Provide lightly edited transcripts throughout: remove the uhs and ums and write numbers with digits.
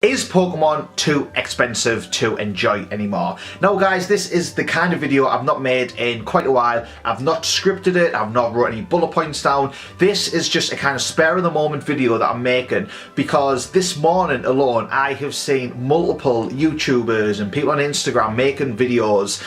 Is Pokemon too expensive to enjoy anymore? Now guys, this is the kind of video I've not made in quite a while. I've not scripted it, I've not wrote any bullet points down. This is just a kind of spare of the moment video that I'm making because this morning alone I have seen multiple YouTubers and people on Instagram making videos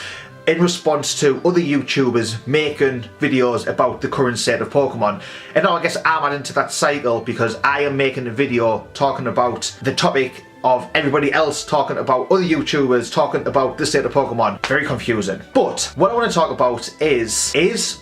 in response to other YouTubers making videos about the current state of Pokemon. And now I guess I'm adding to that cycle because I am making a video talking about the topic of everybody else talking about other YouTubers talking about the state of Pokemon. Very confusing. But what I want to talk about is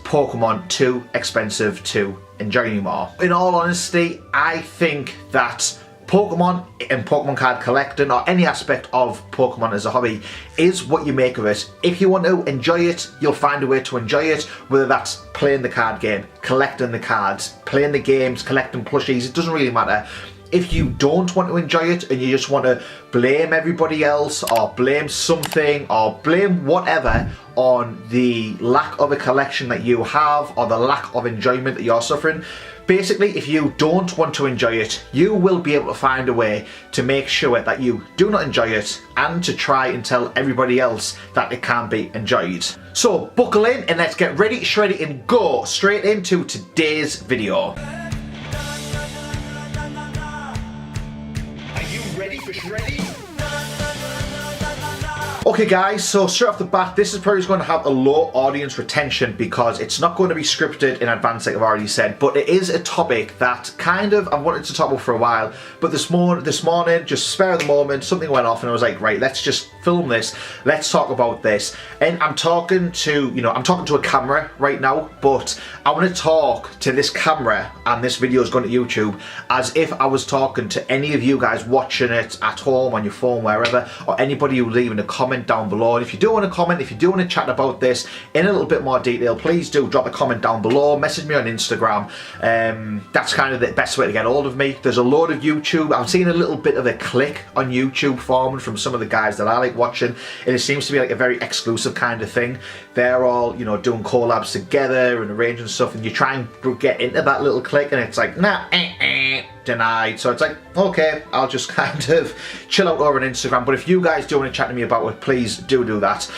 Pokemon too expensive to enjoy anymore? In all honesty, I think that Pokemon and Pokemon card collecting or any aspect of Pokemon as a hobby is what you make of it. If you want to enjoy it, you'll find a way to enjoy it, whether that's playing the card game, collecting the cards, playing the games, collecting plushies, it doesn't really matter. If you don't want to enjoy it and you just want to blame everybody else or blame something or blame whatever on the lack of a collection that you have or the lack of enjoyment that you're suffering, basically, if you don't want to enjoy it, you will be able to find a way to make sure that you do not enjoy it and to try and tell everybody else that it can be enjoyed. So buckle in and let's get ready, shredded and go straight into today's video. Are you ready for shredding? Okay guys, so straight off the bat, this is probably going to have a low audience retention because it's not going to be scripted in advance like I've already said, but it is a topic that kind of I've wanted to talk about for a while, but this morning, just spare of the moment, something went off and I was like, right, let's just film this, let's talk about this. And I'm talking to, I'm talking to a camera right now, but I want to talk to this camera and this video is going to YouTube as if I was talking to any of you guys watching it at home, on your phone, wherever, or anybody who leaving a comment down below. And if you do want to comment, if you do want to chat about this in a little bit more detail, please do drop a comment down below, message me on Instagram. That's kind of the best way to get hold of me. There's a load of YouTube. I'm seeing a little bit of a click on YouTube forming from some of the guys that I like watching, and it seems to be like a very exclusive kind of thing. They're all, doing collabs together and arranging stuff, and you try and get into that little click and it's like, nah, denied. So it's like, okay, I'll just kind of chill out over on Instagram. But if you guys do want to chat to me about it, please do that.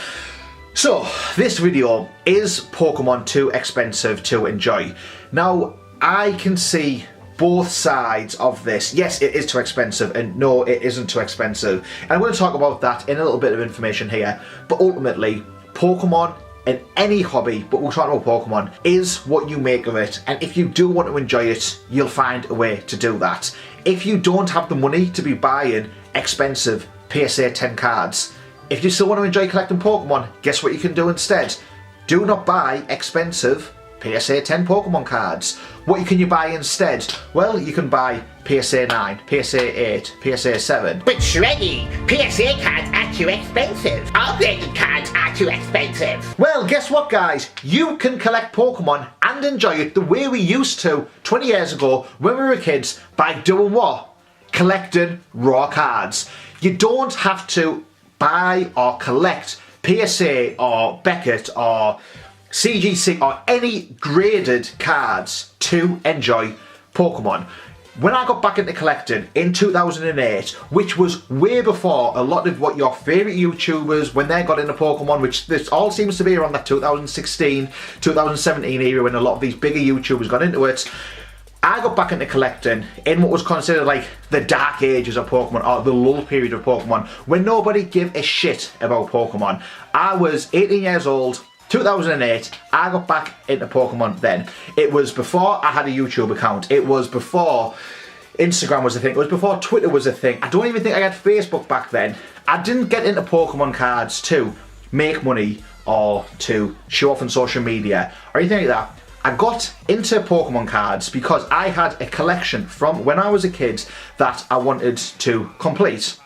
So this video, is Pokemon too expensive to enjoy? Now, I can see both sides of this. Yes, it is too expensive, and no, it isn't too expensive. And I'm going to talk about that in a little bit of information here. But ultimately, Pokemon and any hobby, but we're talking about Pokemon, is what you make of it. And if you do want to enjoy it, you'll find a way to do that. If you don't have the money to be buying expensive PSA 10 cards, if you still want to enjoy collecting Pokemon, guess what you can do instead? Do not buy expensive PSA 10 Pokemon cards. What can you buy instead? Well, you can buy PSA 9, PSA 8, PSA 7. But Shreddy, PSA cards are too expensive. Upgraded cards are too expensive. Well, guess what guys? You can collect Pokemon and enjoy it the way we used to 20 years ago when we were kids by doing what? Collecting raw cards. You don't have to buy or collect PSA or Beckett or CGC or any graded cards to enjoy Pokemon. When I got back into collecting in 2008, which was way before a lot of what your favourite YouTubers, when they got into Pokemon, which this all seems to be around that 2016, 2017 era when a lot of these bigger YouTubers got into it, I got back into collecting in what was considered like the dark ages of Pokemon, or the lull period of Pokemon, when nobody gave a shit about Pokemon. I was 18 years old, 2008, I got back into Pokemon then. It was before I had a YouTube account. It was before Instagram was a thing. It was before Twitter was a thing. I don't even think I had Facebook back then. I didn't get into Pokemon cards to make money or to show off on social media or anything like that. I got into Pokemon cards because I had a collection from when I was a kid that I wanted to complete.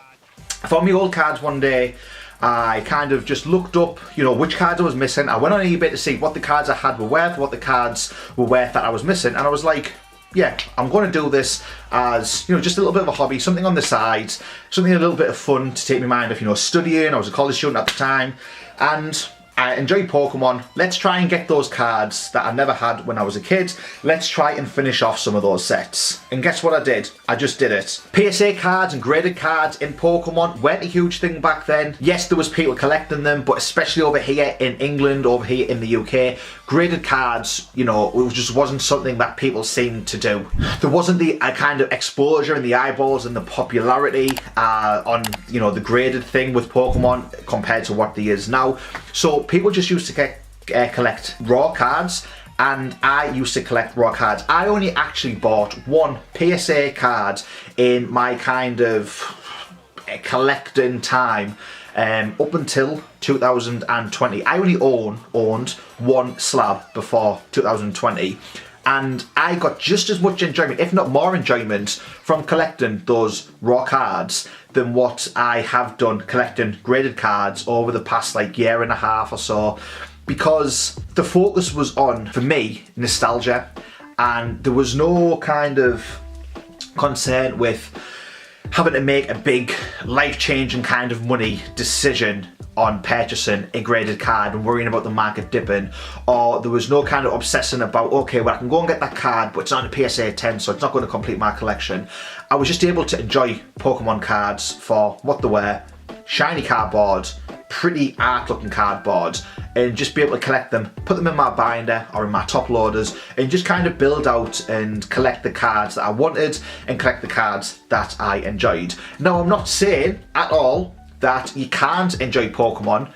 I found my old cards one day. I kind of just looked up, which cards I was missing. I went on eBay to see what the cards I had were worth, what the cards were worth that I was missing, and I was like, yeah, I'm going to do this as, just a little bit of a hobby, something on the side, something a little bit of fun to take my mind off, studying. I was a college student at the time, and I enjoy Pokemon. Let's try and get those cards that I never had when I was a kid. Let's try and finish off some of those sets. And guess what I did? I just did it. PSA cards and graded cards in Pokemon weren't a huge thing back then. Yes, there was people collecting them, but especially over here in England, over here in the UK, graded cards, you know, it just wasn't something that people seemed to do. There wasn't the kind of exposure and the eyeballs and the popularity on, you know, the graded thing with Pokemon compared to what there is now. So people just used to collect raw cards, and I used to collect raw cards. I only actually bought one PSA card in my kind of collecting time up until 2020. I only owned one slab before 2020. And I got just as much enjoyment, if not more enjoyment, from collecting those raw cards than what I have done collecting graded cards over the past like year and a half or so, because the focus was on, for me, nostalgia, and there was no kind of concern with having to make a big life-changing kind of money decision on purchasing a graded card and worrying about the market dipping, or there was no kind of obsessing about, okay, well I can go and get that card but it's not a PSA 10 so it's not going to complete my collection. I was just able to enjoy Pokemon cards for what they were, shiny cardboard, pretty art looking cardboard, and just be able to collect them, put them in my binder or in my top loaders, and just kind of build out and collect the cards that I wanted and collect the cards that I enjoyed. Now, I'm not saying at all that you can't enjoy Pokemon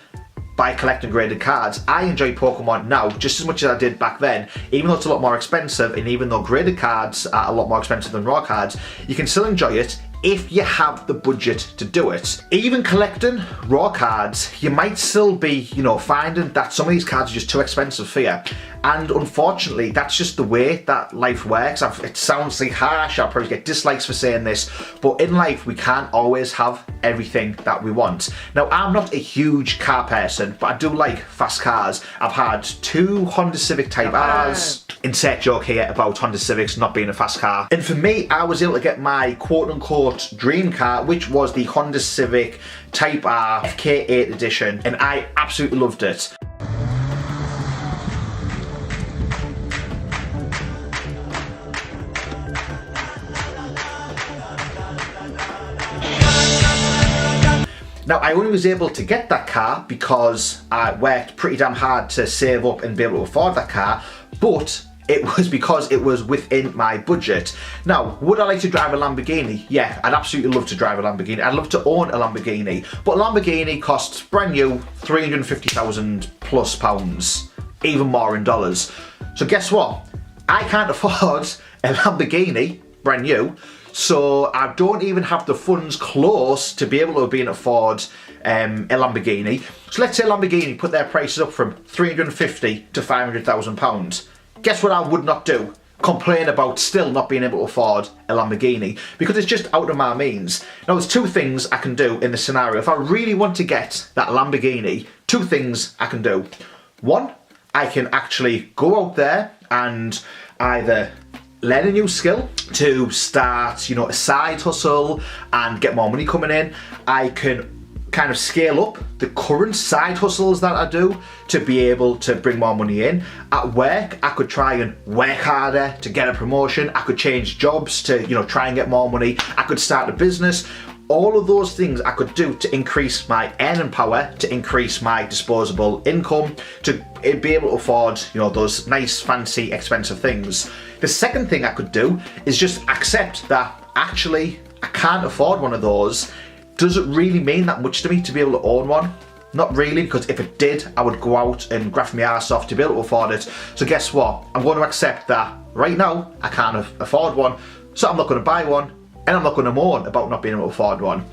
by collecting graded cards. I enjoy Pokemon now just as much as I did back then, even though it's a lot more expensive, and even though graded cards are a lot more expensive than raw cards, you can still enjoy it if you have the budget to do it. Even collecting raw cards, you might still be, you know, finding that some of these cards are just too expensive for you. And unfortunately, that's just the way that life works. It sounds like harsh, I'll probably get dislikes for saying this, but in life, we can't always have everything that we want. Now, I'm not a huge car person, but I do like fast cars. I've had 2 Honda Civic Type Rs. Insert joke here about Honda Civics not being a fast car. And for me, I was able to get my quote-unquote dream car, which was the Honda Civic Type R FK8 edition, and I absolutely loved it. Now, I only was able to get that car because I worked pretty damn hard to save up and be able to afford that car, but it was because it was within my budget. Now, would I like to drive a Lamborghini? Yeah, I'd absolutely love to drive a Lamborghini. I'd love to own a Lamborghini, but a Lamborghini costs brand new £350,000 plus pounds, even more in dollars. So guess what? I can't afford a Lamborghini brand new, so I don't even have the funds close to be able to be able to afford a Lamborghini. So let's say Lamborghini put their prices up from £350,000 to £500,000. Guess what I would not do? Complain about still not being able to afford a Lamborghini, because it's just out of my means. Now, there's 2 things I can do in this scenario. If I really want to get that Lamborghini, 2 things I can do. 1, I can actually go out there and either learn a new skill to start, you know, a side hustle and get more money coming in. I can kind of scale up the current side hustles that I do to be able to bring more money in. At work, I could try and work harder to get a promotion. I could change jobs to, you know, try and get more money. I could start a business. All of those things I could do to increase my earning power, to increase my disposable income, to be able to afford, you know, those nice, fancy, expensive things. The second thing I could do is just accept that actually I can't afford one of those. Does it really mean that much to me to be able to own one? Not really, because if it did, I would go out and graft my ass off to be able to afford it. So guess what? I'm going to accept that right now I can't afford one, so I'm not going to buy one, and I'm not going to moan about not being able to afford one.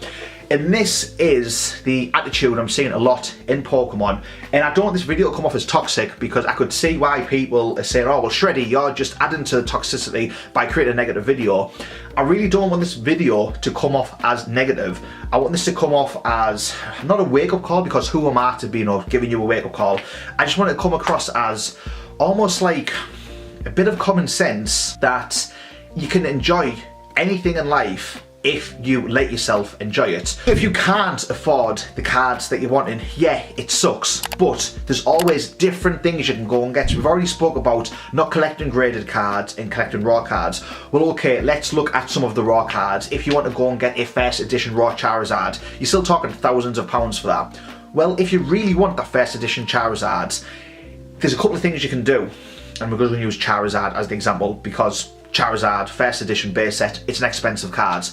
And this is the attitude I'm seeing a lot in Pokemon. And I don't want this video to come off as toxic, because I could see why people are saying, oh, well, Shreddy, you're just adding to the toxicity by creating a negative video. I really don't want this video to come off as negative. I want this to come off as not a wake-up call, because who am I to be, you know, giving you a wake-up call. I just want it to come across as almost like a bit of common sense that you can enjoy anything in life if you let yourself enjoy it. If you can't afford the cards that you're wanting, yeah, it sucks, but there's always different things you can go and get. We've already spoke about not collecting graded cards and collecting raw cards. Well, okay, let's look at some of the raw cards. If you want to go and get a first edition raw Charizard, you're still talking thousands of pounds for that. Well, if you really want that first edition Charizard, there's a couple of things you can do, and we're going to use Charizard as the example because Charizard, first edition base set, it's an expensive card.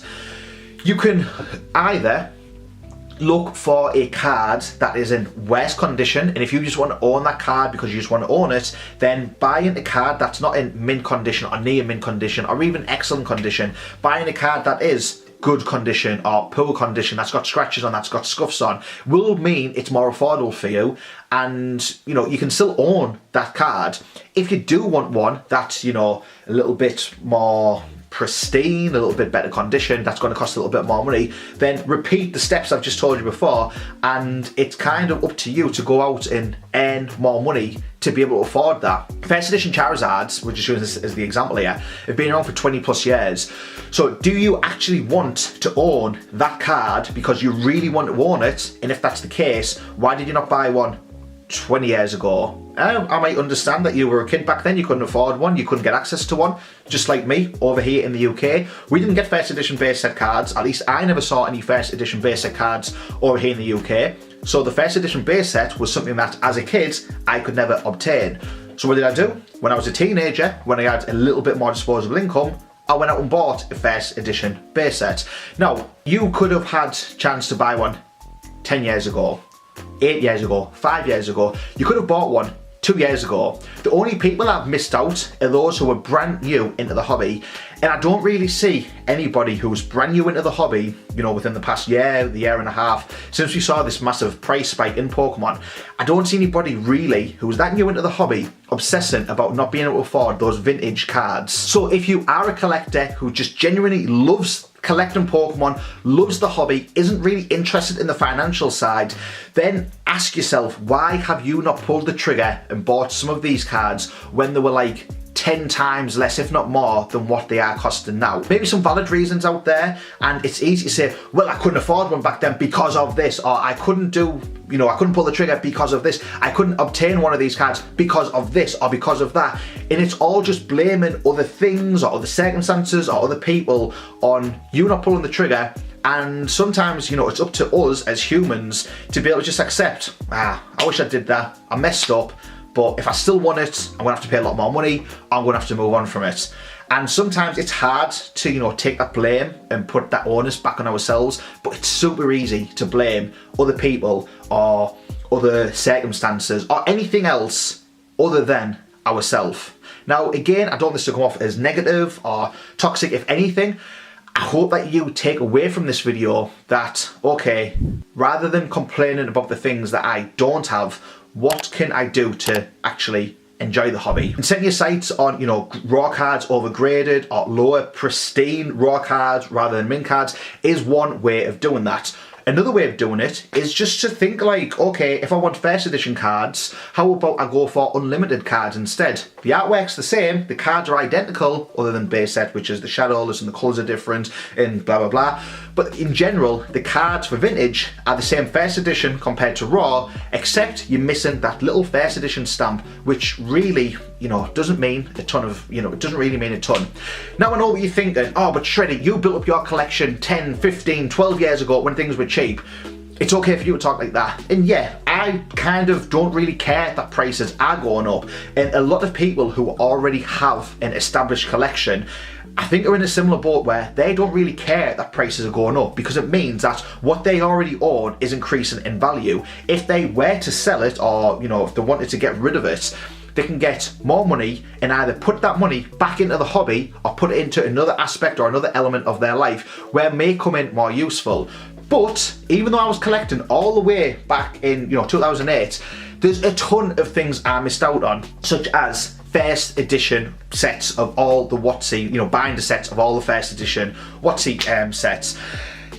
You can either look for a card that is in worse condition, and if you just want to own that card because you just want to own it, then buying a card that's not in mint condition or near mint condition or even excellent condition, buying a card that is good condition or poor condition, that's got scratches on, that's got scuffs on, will mean it's more affordable for you, and you know, you can still own that card. If you do want one that's, you know, a little bit more pristine, a little bit better condition, that's going to cost a little bit more money, then repeat the steps I've just told you before, and it's kind of up to you to go out and earn more money to be able to afford that. First edition Charizards, we're just using this as the example here, have been around for 20 plus years. So do you actually want to own that card because you really want to own it? And if that's the case, why did you not buy one 20 years ago? I might understand that you were a kid back then, you couldn't afford one, you couldn't get access to one, just like me over here in the UK. We didn't get first edition base set cards, at least I never saw any first edition base set cards over here in the UK. So the first edition base set was something that as a kid I could never obtain. So what did I do? When I was a teenager, when I had a little bit more disposable income, I went out and bought a first edition base set. Now, you could have had a chance to buy one 10 years ago, 8 years ago, 5 years ago. You could have bought one 2 years ago. The only people that have missed out are those who are brand new into the hobby, and I don't really see anybody who's brand new into the hobby, you know, within the past year, the year and a half, since we saw this massive price spike in Pokemon. I don't see anybody really who's that new into the hobby obsessing about not being able to afford those vintage cards. So if you are a collector who just genuinely loves collecting Pokemon, loves the hobby, isn't really interested in the financial side, then ask yourself, why have you not pulled the trigger and bought some of these cards when they were like 10 times less, if not more, than what they are costing now? Maybe some valid reasons out there, and it's easy to say, well, I couldn't afford one back then because of this, or I couldn't do, you know, I couldn't pull the trigger because of this, I couldn't obtain one of these cards because of this or because of that. And it's all just blaming other things or other circumstances or other people on you not pulling the trigger. And sometimes, you know, it's up to us as humans to be able to just accept, I wish I did that, I messed up, but if I still want it, I'm gonna have to pay a lot more money, I'm gonna have to move on from it. And sometimes it's hard to, you know, take that blame and put that onus back on ourselves, but it's super easy to blame other people or other circumstances or anything else other than ourselves. Now, again, I don't want this to come off as negative or toxic. If anything, I hope that you take away from this video that, okay, rather than complaining about the things that I don't have, what can I do to actually enjoy the hobby? And setting your sights on, you know, raw cards over graded or lower pristine raw cards rather than mint cards is one way of doing that. Another way of doing it is just to think like, okay, if I want first edition cards, how about I go for unlimited cards instead? The artwork's the same, the cards are identical, other than base set, which is the shadowless and the colours are different and blah blah blah. But in general, the cards for vintage are the same first edition compared to raw, except you're missing that little first edition stamp, which really, you know, doesn't mean a ton of, you know, it doesn't really mean a ton. Now I know what you're thinking, oh, but Shreddy, you built up your collection 10, 15, 12 years ago when things were cheap. It's okay for you to talk like that. And yeah, I kind of don't really care that prices are going up. And a lot of people who already have an established collection, I think are in a similar boat where they don't really care that prices are going up, because it means that what they already own is increasing in value. If they were to sell it, or, you know, if they wanted to get rid of it, they can get more money and either put that money back into the hobby or put it into another aspect or another element of their life where it may come in more useful. But even though I was collecting all the way back in, you know, 2008, there's a ton of things I missed out on, such as first edition sets of all the WotC, you know, binder sets of all the first edition WotC sets.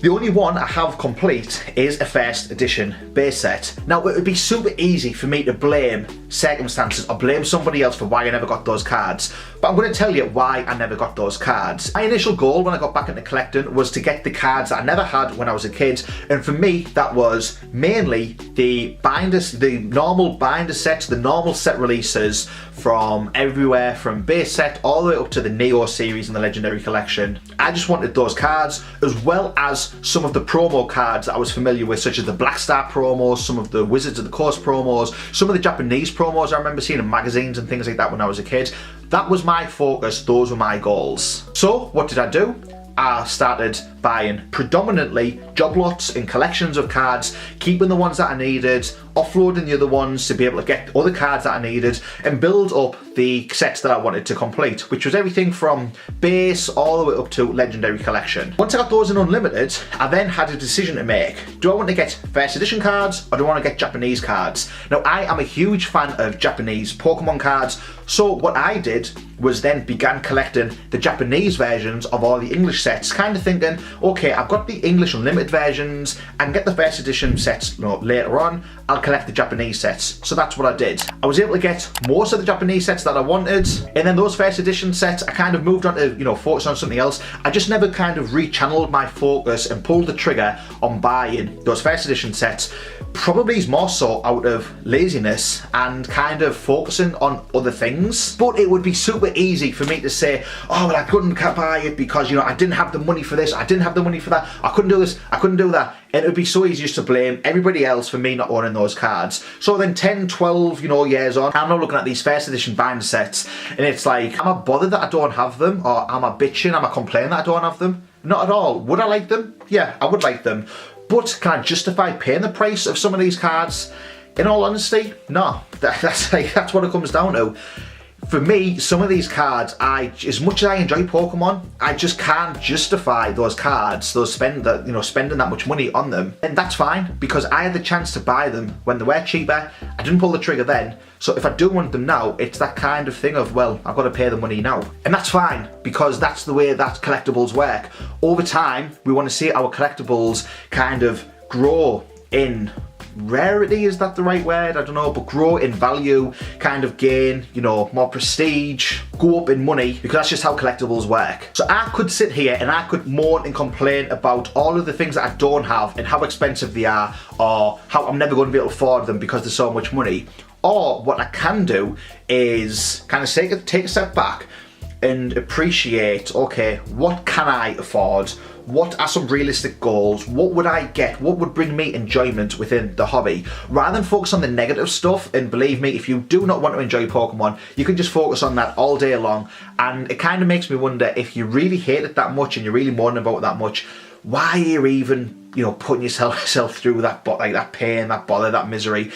The only one I have complete is a first edition base set. Now, it would be super easy for me to blame circumstances or blame somebody else for why I never got those cards, But I'm going to tell you why I never got those cards. My initial goal when I got back into collecting was to get the cards that I never had when I was a kid, and for me that was mainly the binders, the normal binder sets, the normal set releases from everywhere, from base set all the way up to the Neo series and the Legendary Collection. I just wanted those cards, as well as some of the promo cards that I was familiar with, such as the Black Star promos, some of the Wizards of the Coast promos, some of the Japanese promos I remember seeing in magazines and things like that when I was a kid. That was my focus, those were my goals. So what did I do? I started buying predominantly job lots and collections of cards, keeping the ones that I needed, offloading the other ones to be able to get other cards that I needed, and build up the sets that I wanted to complete, which was everything from base all the way up to Legendary Collection. Once I got those in Unlimited, I then had a decision to make. Do I want to get first edition cards, or do I want to get Japanese cards? Now, I am a huge fan of Japanese Pokemon cards, so what I did was then began collecting the Japanese versions of all the English sets, kind of thinking, okay, I've got the English Unlimited versions, I can get the first edition sets later on, I'll collect the Japanese sets. So that's what I did. I was able to get most of the Japanese sets that I wanted, and then those first edition sets, I kind of moved on to, focus on something else. I just never kind of rechanneled my focus and pulled the trigger on buying those first edition sets. Probably is more so out of laziness and kind of focusing on other things. But it would be super easy for me to say, oh, well, I couldn't buy it because, I didn't have the money for this, I didn't have the money for that, I couldn't do this, I couldn't do that. And it would be so easy just to blame everybody else for me not owning those cards. So then 10, 12, years on, I'm now looking at these first edition binder sets, and it's like, am I bothered that I don't have them? Or am I bitching, am I complaining that I don't have them? Not at all. Would I like them? Yeah, I would like them. But can I justify paying the price of some of these cards? In all honesty, no. That's what it comes down to. For me, some of these cards, as much as I enjoy Pokemon, I just can't justify those cards, spending that much money on them. And that's fine, because I had the chance to buy them when they were cheaper. I didn't pull the trigger then. So if I do want them now, it's that kind of thing of, well, I've got to pay the money now. And that's fine, because that's the way that collectibles work. Over time, we want to see our collectibles kind of grow in rarity, is that the right word? I don't know, but grow in value, kind of gain, more prestige, go up in money, because that's just how collectibles work. So I could sit here and I could moan and complain about all of the things that I don't have and how expensive they are, or how I'm never going to be able to afford them because there's so much money. Or what I can do is kind of take a step back and appreciate, okay, what can I afford? What are some realistic goals? What would I get? What would bring me enjoyment within the hobby? Rather than focus on the negative stuff, and believe me, if you do not want to enjoy Pokemon, you can just focus on that all day long. And it kind of makes me wonder, if you really hate it that much and you're really moaning about it that much, why are you even, putting yourself through that pain, that bother, that misery?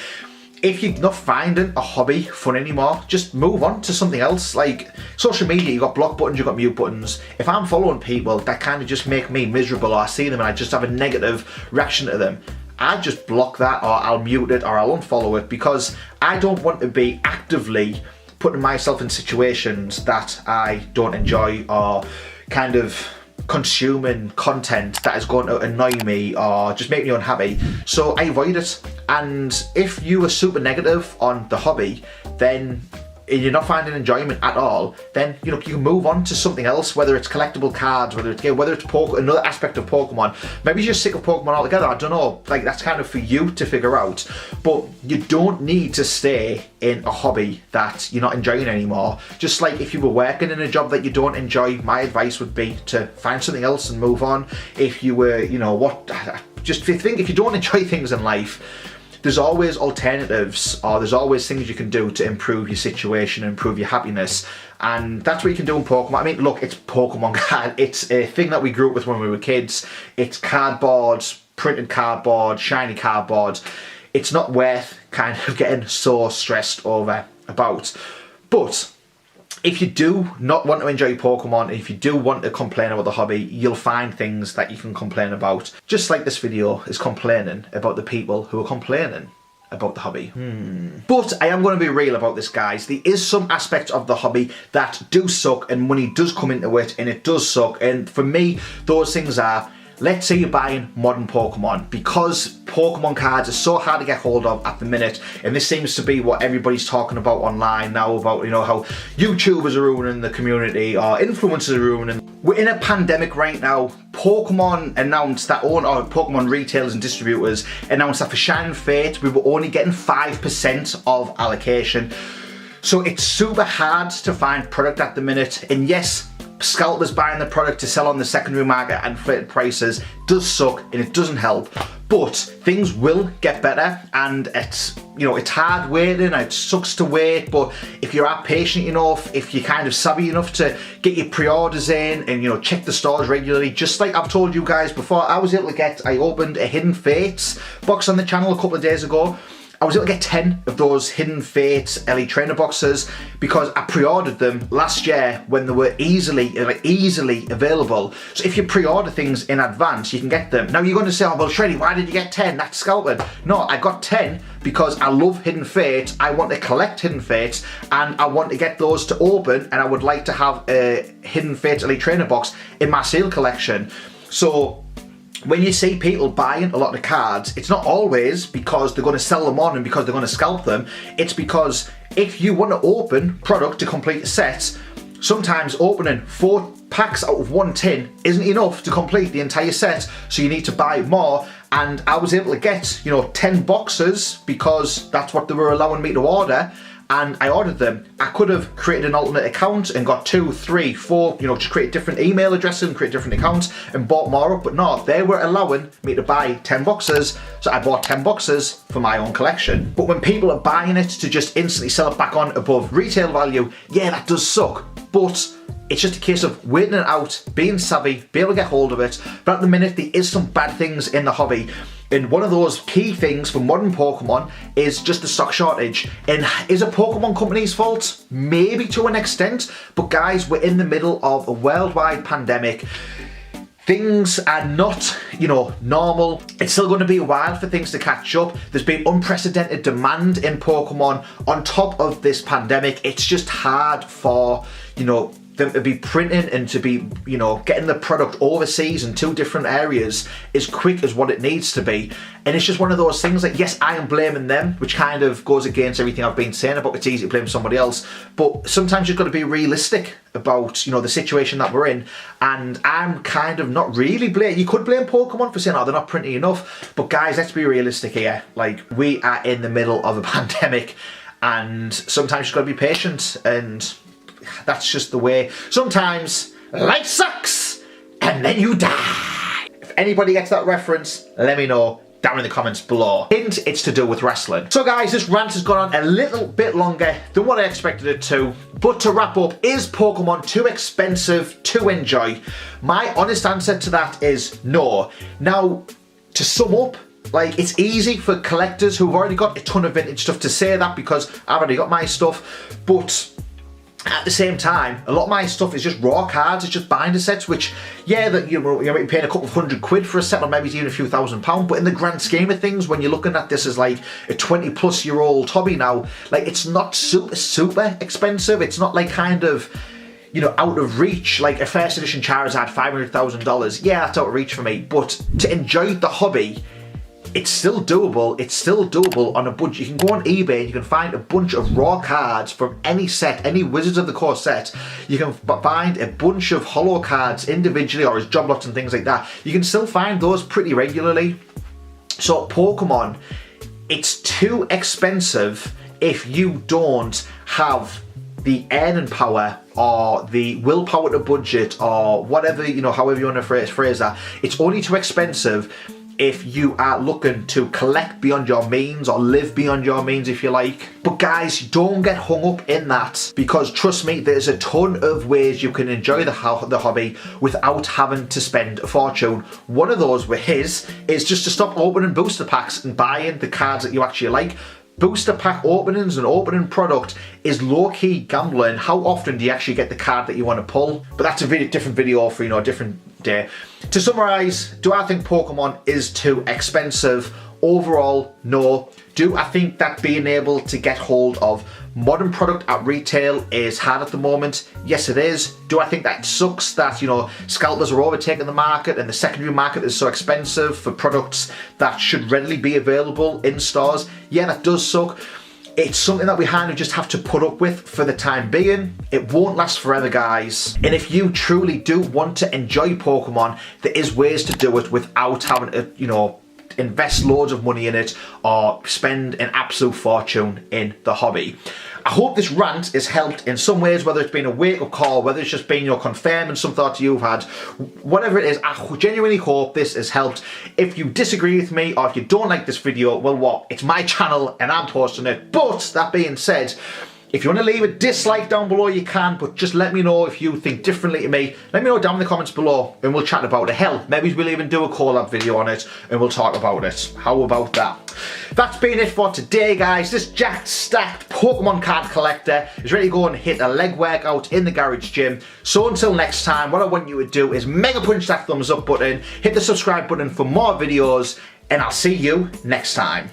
If you're not finding a hobby fun anymore, just move on to something else. Like social media, you've got block buttons, you've got mute buttons. If I'm following people that kind of just make me miserable, or I see them and I just have a negative reaction to them, I just block that, or I'll mute it, or I'll unfollow it, because I don't want to be actively putting myself in situations that I don't enjoy, or kind of consuming content that is going to annoy me or just make me unhappy. So I avoid it. And if you are super negative on the hobby, then you're not finding enjoyment at all, then you can move on to something else, whether it's collectible cards, whether it's another aspect of Pokemon. Maybe you're just sick of Pokemon altogether, I don't know. Like, that's kind of for you to figure out. But you don't need to stay in a hobby that you're not enjoying anymore. Just like if you were working in a job that you don't enjoy, my advice would be to find something else and move on. If you were, if you don't enjoy things in life, there's always alternatives, or there's always things you can do to improve your situation, improve your happiness. And that's what you can do in Pokemon. I mean, look, it's Pokemon card. It's a thing that we grew up with when we were kids. It's cardboard, printed cardboard, shiny cardboard. It's not worth kind of getting so stressed over about. But if you do not want to enjoy Pokemon, if you do want to complain about the hobby, you'll find things that you can complain about. Just like this video is complaining about the people who are complaining about the hobby. But I am going to be real about this, guys. There is some aspects of the hobby that do suck, and money does come into it, and it does suck. And for me, those things are let's say you're buying modern Pokemon, because Pokemon cards are so hard to get hold of at the minute, and this seems to be what everybody's talking about online now, about, you know, how YouTubers are ruining the community or influencers are ruining. We're in a pandemic right now. Pokemon announced that, or Pokemon retailers and distributors announced that for Shining Fate we were only getting 5% of allocation. So it's super hard to find product at the minute, and yes, scalpers buying the product to sell on the secondary market at inflated prices does suck and it doesn't help, but things will get better, and it's, you know, it's hard waiting, it sucks to wait, but if you are patient enough, if you're kind of savvy enough to get your pre-orders in and, you know, check the stores regularly, just like I've told you guys before, I opened a Hidden Fates box on the channel a couple of days ago. I was able to get 10 of those Hidden Fates Elite Trainer boxes because I pre-ordered them last year when they were easily available. So if you pre-order things in advance, you can get them. Now you're going to say, oh well, Shreddy, why did you get 10? That's scalping. No, I got 10 because I love Hidden Fates, I want to collect Hidden Fates, and I want to get those to open, and I would like to have a Hidden Fates Elite Trainer box in my sale collection. So when you see people buying a lot of cards, it's not always because they're going to sell them on and because they're going to scalp them. It's because if you want to open product to complete a set, sometimes opening 4 packs out of 1 tin isn't enough to complete the entire set, so you need to buy more. And I was able to get, you know, 10 boxes because that's what they were allowing me to order, and I ordered them. I could have created an alternate account and got 2, 3, 4, you know, just create different email addresses and create different accounts and bought more up, but no, they were allowing me to buy 10 boxes, so I bought 10 boxes for my own collection. But when people are buying it to just instantly sell it back on above retail value, yeah, that does suck, but it's just a case of waiting it out, being savvy, be able to get hold of it. But at the minute, there is some bad things in the hobby. And one of those key things for modern Pokemon is just the stock shortage. And is it Pokemon Company's fault? Maybe to an extent. But guys, we're in the middle of a worldwide pandemic. Things are not, you know, normal. It's still going to be a while for things to catch up. There's been unprecedented demand in Pokemon on top of this pandemic. It's just hard for, you know, them to be printing and to be, you know, getting the product overseas in 2 different areas as quick as what it needs to be. And it's just one of those things that, yes, I am blaming them, which kind of goes against everything I've been saying about it's easy to blame somebody else. But sometimes you've got to be realistic about, you know, the situation that we're in. And I'm kind of not really blaming. You could blame Pokemon for saying, oh, they're not printing enough. But guys, let's be realistic here. Like, we are in the middle of a pandemic, and sometimes you've got to be patient, and that's just the way. Sometimes life sucks and then you die. If anybody gets that reference, let me know down in the comments below. Hint, it's to do with wrestling. So guys, this rant has gone on a little bit longer than what I expected it to. But to wrap up, is Pokemon too expensive to enjoy? My honest answer to that is no. Now, to sum up, like, it's easy for collectors who've already got a ton of vintage stuff to say that because I've already got my stuff, but at the same time, a lot of my stuff is just raw cards, it's just binder sets, which, yeah, that you might be paying a couple of £100 for a set, or maybe even a few £1,000, but in the grand scheme of things, when you're looking at this as like a 20-plus-year-old hobby now, like, it's not super expensive. It's not like kind of, you know, out of reach. Like a first edition Charizard, $500,000, yeah, that's out of reach for me, but to enjoy the hobby, it's still doable. It's still doable on a budget. You can go on eBay and you can find a bunch of raw cards from any set, any Wizards of the Coast set. You can find a bunch of holo cards individually or as job lots and things like that. You can still find those pretty regularly. So Pokemon, it's too expensive if you don't have the earning power or the willpower to budget or whatever, you know, however you want to phrase that. It's only too expensive if you are looking to collect beyond your means or live beyond your means, if you like. But guys, don't get hung up in that, because trust me, there's a ton of ways you can enjoy the hobby without having to spend a fortune. One of those ways is just to stop opening booster packs and buying the cards that you actually like. Booster pack openings and opening product is low-key gambling. How often do you actually get the card that you want to pull? But that's a different video for, you know, a different day. To summarise, do I think Pokemon is too expensive? Overall, no. Do I think that being able to get hold of modern product at retail is hard at the moment. Yes, it is. Do I think that it sucks that, you know, scalpers are overtaking the market and the secondary market is so expensive for products that should readily be available in stores? Yeah, that does suck. It's something that we kind of just have to put up with for the time being. It won't last forever, guys. And if you truly do want to enjoy Pokemon, there is ways to do it without having to, you know, invest loads of money in it or spend an absolute fortune in the hobby. I hope this rant has helped in some ways, whether it's been a wake-up call, whether it's just been, you know, confirming some thoughts you've had. Whatever it is, I genuinely hope this has helped. If you disagree with me or if you don't like this video, well, what? It's my channel and I'm posting it. But that being said, if you want to leave a dislike down below, you can, but just let me know if you think differently to me. Let me know down in the comments below and we'll chat about it. Hell, maybe we'll even do a collab video on it and we'll talk about it. How about that? That's been it for today, guys. This jacked, stacked Pokemon card collector is ready to go and hit a leg workout in the garage gym. So until next time, what I want you to do is mega punch that thumbs up button, hit the subscribe button for more videos, and I'll see you next time.